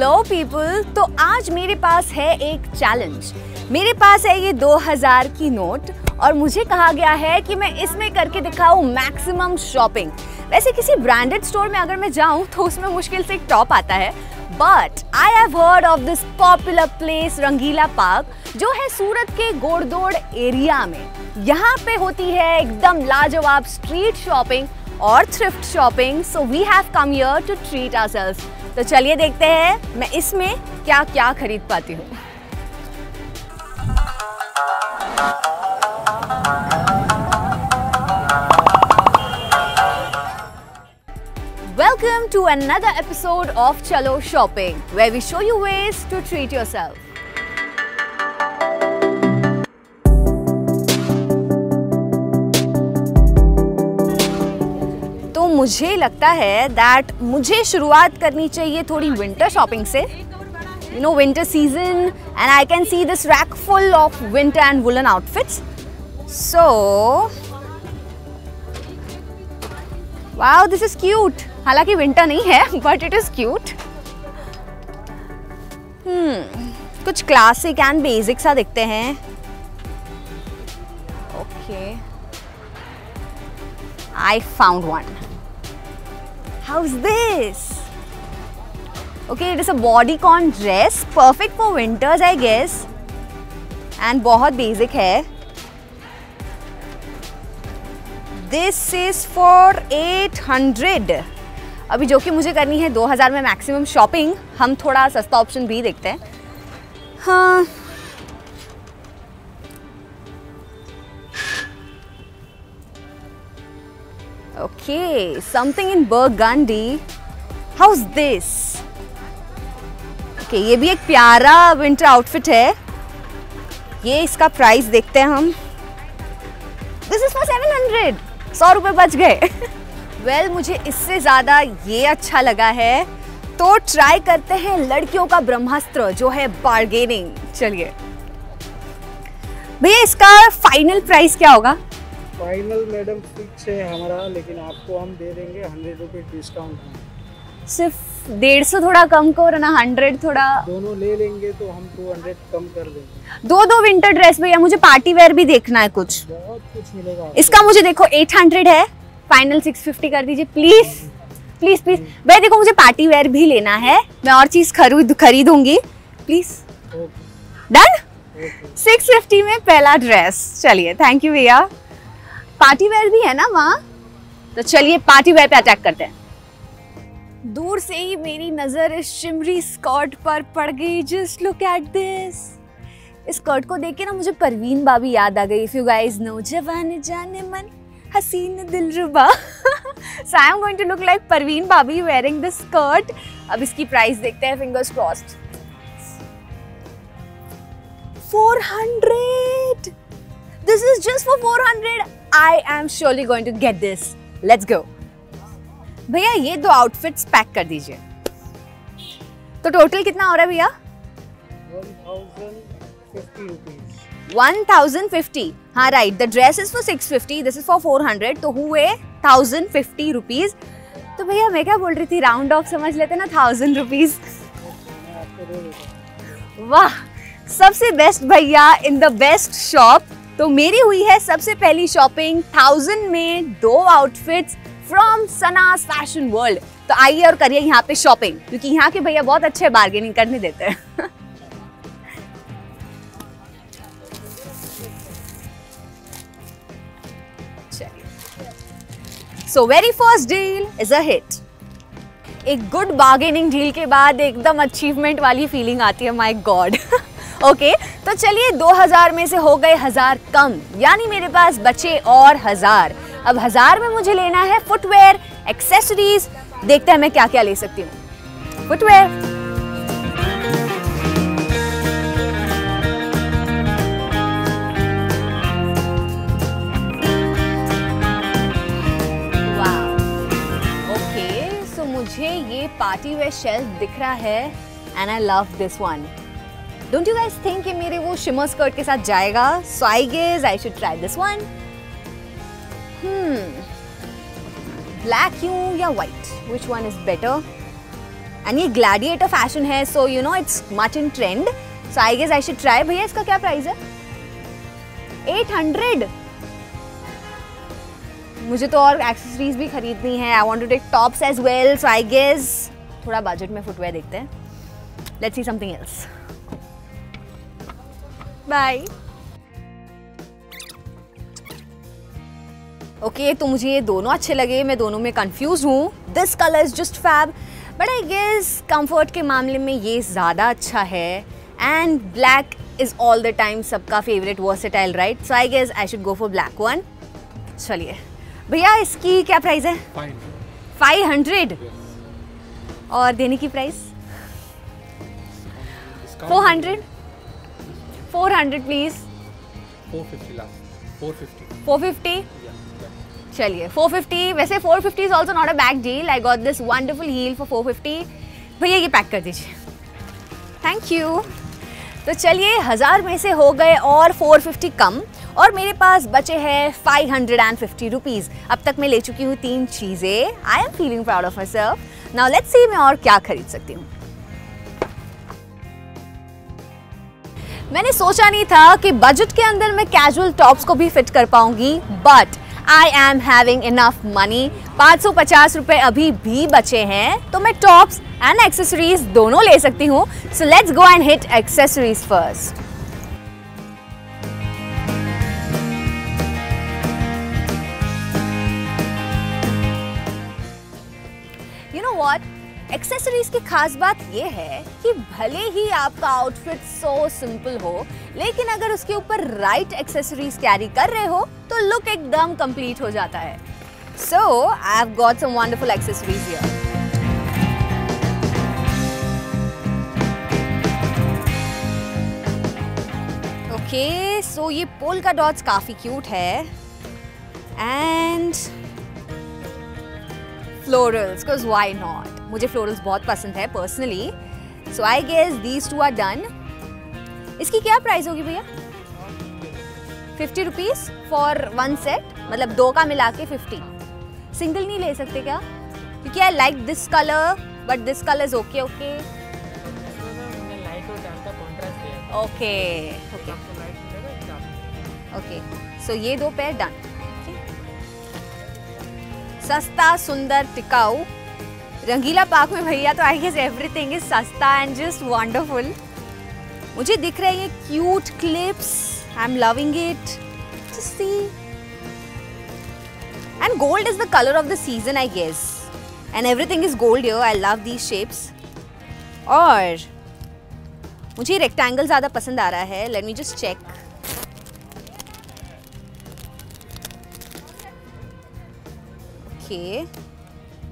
Hello people, तो आज मेरे पास है एक चैलेंज। मेरे पास है ये 2000 की नोट और मुझे कहा गया है कि मैं इसमें करके दिखाऊं मैक्सिमम शॉपिंग। वैसे किसी ब्रांडेड स्टोर में अगर मैं जाऊं तो उसमें मुश्किल से एक टॉप आता है, but I have heard of this popular place Rangila park जो है सूरत के गोड़दोड़ एरिया में। यहाँ पे होती है एकदम लाजवाब स्ट्रीट शॉपिंग और thrift shopping, so we have come here to treat ourselves. तो चलिए देखते हैं मैं इसमें क्या क्या खरीद पाती हूँ। Welcome to another episode of Chalo Shopping, where we show you ways to treat yourself. तो मुझे लगता है दैट मुझे शुरुआत करनी चाहिए थोड़ी विंटर शॉपिंग से। You know, winter season, and I can see this rack full of winter and woolen outfits. So, wow, this is cute. हालांकि विंटर नहीं है, but it is cute. कुछ क्लासिक एंड बेसिक सा दिखते हैं। Okay, I found one. How's this? Okay, it is a bodycon dress, perfect for winters, I guess. And बहुत basic है। This is for 800. अभी जो कि मुझे करनी है 2000 में मैक्सिमम शॉपिंग, हम थोड़ा सस्ता ऑप्शन भी देखते हैं। हाँ, okay, something in burgundy. How's this? Okay, ये भी एक प्यारा विंटर आउटफिट है। ये इसका प्राइस देखते हैं हम। This is for 700. 100 रुपए बच गए। Well, मुझे इससे ज़्यादा ये अच्छा लगा है, तो ट्राई करते हैं लड़कियों का ब्रह्मास्त्र जो है बार्गेनिंग। चलिए भैया, इसका फाइनल प्राइस क्या होगा? फाइनल मैडम फिक्स है हमारा, लेकिन आपको हम दे देंगे 100 रुपये डिस्काउंट। सिर्फ 150 थोड़ा कम करो ना, 100 थोड़ा। दोनों ले लेंगे तो हम 200 कम कर देंगे। दो विंटर ड्रेस भैया, मुझे पार्टी वेयर भी देखना है कुछ। बहुत कुछ मिलेगा। इसका मुझे देखो 800 है, फाइनल 650 कर दीजिए प्लीज प्लीज प्लीज। भैया देखो, मुझे पार्टी वेयर भी लेना है, मैं और चीज खरीदूंगी प्लीज। डन। 650 में पहला ड्रेस। चलिए, थैंक यू भैया। पार्टी वेयर भी है ना वहाँ, तो चलिए पार्टी वेयर पे अटैक करते हैं। दूर से ही मेरी नजर इस शिमरी स्कर्ट पर पड़ गई। Just look at this. इस स्कर्ट को देख के ना मुझे परवीन बाबी याद आ गई। इफ यू गाइस नो जवान जाने मन हसीन दिलरुबा। So I am going to look like Parveen Babi wearing this skirt. अब इसकी प्राइस देखते हैं, fingers crossed. 400. This is just for 400. I am surely going to get this. Let's go. भैया ये दो आउटफिट्स पैक कर दीजिए। तो टोटल कितना हो रहा है भैया? 1050 रुपीज। 1050। हाँ right, the dress is for 650, this is for 400, तो हुए 1050 रुपीज। तो भैया मैं क्या बोल रही थी, राउंड ऑफ समझ लेते ना, 1000 रुपीज। वाह, सबसे बेस्ट भैया इन द बेस्ट शॉप। तो मेरी हुई है सबसे पहली शॉपिंग 1000 में 2 outfits from Sanas fashion world. तो आइए और करिए यहाँ पे शॉपिंग, क्योंकि यहाँ के भैया बहुत अच्छे बार्गेनिंग करने देते हैं। So very first deal is a hit. एक गुड बार्गेनिंग डील के बाद एकदम अचीवमेंट वाली फीलिंग आती है। My God. ओके, तो चलिए 2000 में से हो गए 1000 कम, यानी मेरे पास बचे और 1000। अब 1000 में मुझे लेना है फुटवेयर, एक्सेसरीज। देखते हैं मैं क्या क्या ले सकती हूँ। फुटवेयर, मुझे ये पार्टी वेयर शेल्फ दिख रहा है and I love this one. Don't you guys think कि मेरे वो शिमर स्कर्ट के साथ जाएगा? So I guess I should try this one. Black क्यों या white, which one is better? And ये ग्लैडिएटर फैशन है, so you know it's much in trend, so I guess I should try. भैया इसका क्या प्राइस है? 800। मुझे तो और एक्सेसरीज भी खरीदनी है। I want to take tops as well, so I guess थोड़ा बजट में फुटवेयर देखते हैं। Let's see something else. Bye. Okay, तो मुझे ये दोनों अच्छे लगे, मैं दोनों में कंफ्यूज हूँ। This colour is just fab, but I guess comfort के मामले में ये ज़्यादा अच्छा है। And black is all the time सबका favourite versatile, right? So I guess I should go for black one. चलिए भैया, इसकी क्या प्राइस है? 500। और देने की प्राइस? 400 प्लीज। 450। चलिए 450। वैसे 450 is also not a bad deal. I got this wonderful heel for 450। भैया ये पैक कर दीजिए, थैंक यू। तो चलिए 1000 में से हो गए और 450 कम, और मेरे पास बचे हैं 550 रुपीज़। अब तक मैं ले चुकी हूँ 3 चीज़ें। I am feeling proud of my self. Now let's see मैं और क्या खरीद सकती हूँ। मैंने सोचा नहीं था कि बजट के अंदर मैं कैजुअल टॉप्स को भी फिट कर पाऊंगी, but I am having enough money. 550 रुपये अभी भी बचे हैं, तो मैं टॉप्स एंड एक्सेसरीज दोनों ले सकती हूँ। So let's go and hit accessories first. You know what, accessories की खास बात यह है कि भले ही आपका आउटफिट सो सिंपल हो, लेकिन अगर उसके ऊपर राइट एक्सेसरीज कैरी कर रहे हो तो लुक एकदम कंप्लीट हो जाता है। So I have got some wonderful accessories here. Okay, so ये पोल्का डॉट्स काफी क्यूट है, and florals, because why not. मुझे फ्लोरल्स बहुत पसंद है personally, so I guess these two are done. इसकी क्या प्राइस होगी भैया? 50 रुपीज फॉर 1 सेट, मतलब 2 का मिला के 50। सिंगल नहीं ले सकते क्या? क्योंकि I like this colour, but this colour is okay. Okay okay okay, so ये 2 पेयर डन। सस्ता, सुंदर, टिकाऊ। रंगीला पार्क में भैया तो आई गेस एवरीथिंग इज सस्ता एंड जस्ट वंडरफुल। मुझे दिख रहे हैं ये cute clips, I am loving it. Just see, and gold is the colour of the season I guess, and everything is gold here. I love these shapes. और मुझे rectangle ज्यादा पसंद आ रहा है। Let me just check.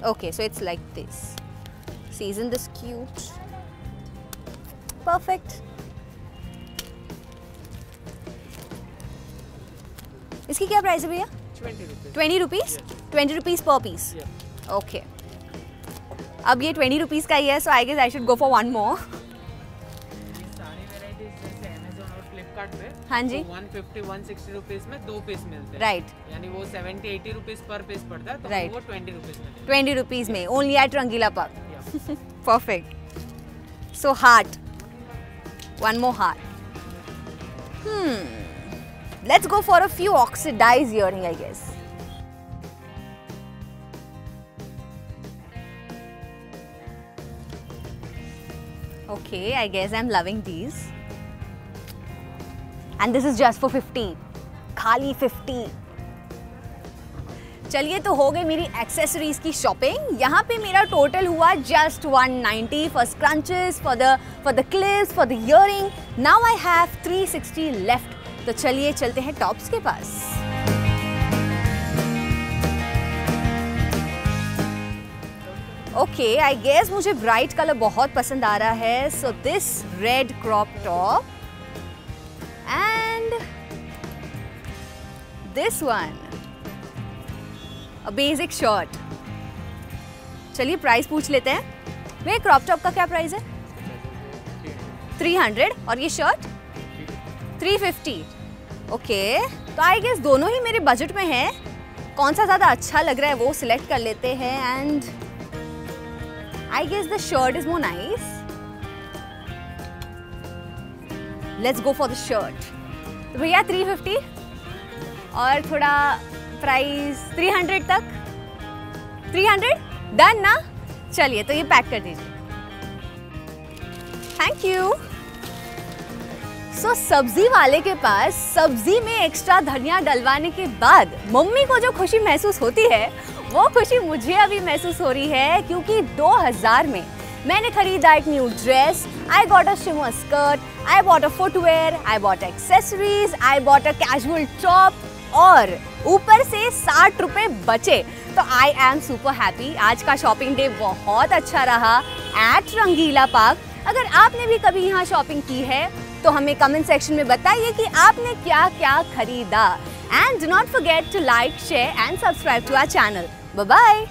Okay, so it's like this. See, isn't this cute? Perfect. इसकी क्या price है भैया? 20 rupees. 20 rupees per piece. Okay, अब ये 20 रुपीज का ही है, so I guess I should go for one more. हाँ जी, 150-160 रुपीज में 2 पीस मिलते हैं, राइट? यानी वो 70-80 रुपीज पर पीस पड़ता है, तो Right. वो 20 रुपीज में। 20 रुपीज में only at Rangila park. Perfect. So heart, one more heart. Let's go for a few oxidised earring I guess. Okay, I guess I am loving these, and this is just for 50, खाली 50। चलिए, तो हो गई मेरी accessories की shopping. यहाँ पे मेरा टोटल हुआ just 190 for scrunchies, for the clips, for the earring. Now I have 360 left. तो चलिए चलते हैं टॉप्स के पास। ओके, आई गेस मुझे ब्राइट कलर बहुत पसंद आ रहा है, so this red crop top and this one, a basic shirt. चलिए प्राइस पूछ लेते हैं। वे क्रॉप टॉप का क्या प्राइस है? 300, और ये शर्ट 350। ओके, तो आई गेस दोनों ही मेरे बजट में है। कौन सा ज़्यादा अच्छा लग रहा है वो सिलेक्ट कर लेते हैं। And I guess the shirt is more nice. Let's go for the shirt. तो भैया 350 और थोड़ा प्राइस 300 तक. 300 डन ना? चलिए तो ये पैक कर दीजिए. Thank you. सब्जी वाले के पास सब्जी में एक्स्ट्रा धनिया डलवाने के बाद मम्मी को जो खुशी महसूस होती है वो खुशी मुझे अभी महसूस हो रही है, क्योंकि 2000 में मैंने खरीदा एक new dress. I bought a shimmer skirt, I bought a footwear, I bought accessories, I bought a casual top और ऊपर से 60 रुपए बचे. तो आई एम सुपर हैप्पी. आज का शॉपिंग डे बहुत अच्छा रहा एट रंगीला पार्क. अगर आपने भी कभी यहाँ शॉपिंग की है तो हमें कमेंट सेक्शन में बताइए कि आपने क्या क्या खरीदा. And do not forget to like, share and subscribe to our channel. Bye bye.